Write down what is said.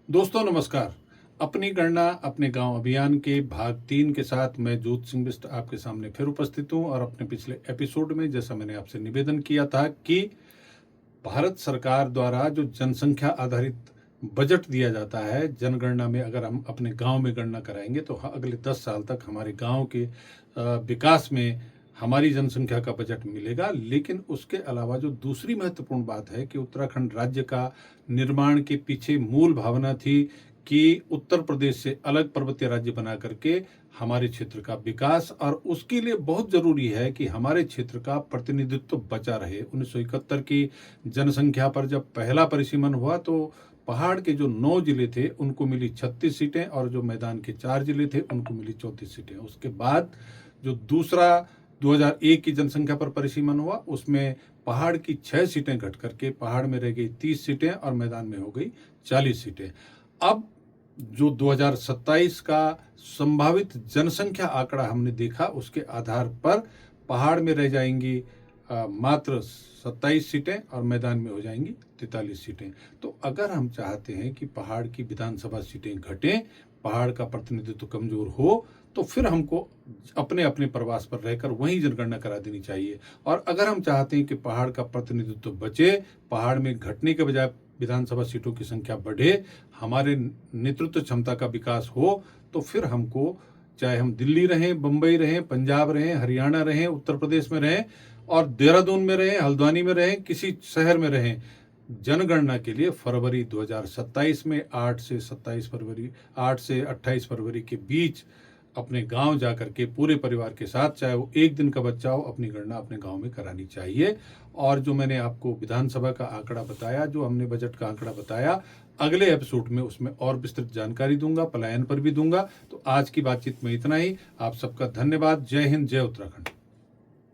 दोस्तों नमस्कार। अपनी गणना अपने गांव अभियान के भाग 3 के साथ मैं जोत सिंह बिष्ट आपके सामने फिर उपस्थित हूं और अपने पिछले एपिसोड में जैसा मैंने आपसे निवेदन किया था कि भारत सरकार द्वारा जो जनसंख्या आधारित बजट दिया जाता है, जनगणना में अगर हम अपने गांव में गणना कराएंगे तो अगले 10 साल तक हमारे गांव के विकास में हमारी जनसंख्या का बजट मिलेगा। लेकिन उसके अलावा जो दूसरी महत्वपूर्ण बात है कि उत्तराखंड राज्य का निर्माण के पीछे मूल भावना थी कि उत्तर प्रदेश से अलग पर्वतीय राज्य बना करके हमारे क्षेत्र का विकास, और उसके लिए बहुत जरूरी है कि हमारे क्षेत्र का प्रतिनिधित्व बचा रहे। 1971 की जनसंख्या पर जब पहला परिसीमन हुआ तो पहाड़ के जो 9 जिले थे उनको मिली 36 सीटें और जो मैदान के 4 जिले थे उनको मिली 34 सीटें। उसके बाद जो दूसरा 2001 की जनसंख्या पर परिसीमन हुआ उसमें पहाड़ की 6 सीटें घट करके पहाड़ में रह गई 30 सीटें और मैदान में हो गई 40 सीटें। अब जो 2027 का संभावित जनसंख्या आंकड़ा हमने देखा उसके आधार पर पहाड़ में रह जाएंगी मात्र 27 सीटें और मैदान में हो जाएंगी 43 सीटें। तो अगर हम चाहते हैं कि पहाड़ की विधानसभा सीटें घटें, पहाड़ का प्रतिनिधित्व कमजोर हो, तो फिर हमको अपने अपने प्रवास पर रहकर वहीं जनगणना करा देनी चाहिए। और अगर हम चाहते हैं कि पहाड़ का प्रतिनिधित्व बचे, पहाड़ में घटने के बजाय विधानसभा सीटों की संख्या बढ़े, हमारे नेतृत्व क्षमता का विकास हो, तो फिर हमको चाहे हम दिल्ली रहें, बंबई रहें, पंजाब रहें, हरियाणा रहें, उत्तर प्रदेश में रहें और देहरादून में रहें, हल्द्वानी में रहें, किसी शहर में रहें, जनगणना के लिए फरवरी 2027 में 8 से 28 फरवरी के बीच अपने गांव जाकर के पूरे परिवार के साथ, चाहे वो एक दिन का बच्चा हो, अपनी गणना अपने गांव में करानी चाहिए। और जो मैंने आपको विधानसभा का आंकड़ा बताया, जो हमने बजट का आंकड़ा बताया, अगले एपिसोड में उसमें और विस्तृत जानकारी दूंगा, पलायन पर भी दूंगा। तो आज की बातचीत में इतना ही। आप सबका धन्यवाद। जय हिंद, जय उत्तराखंड।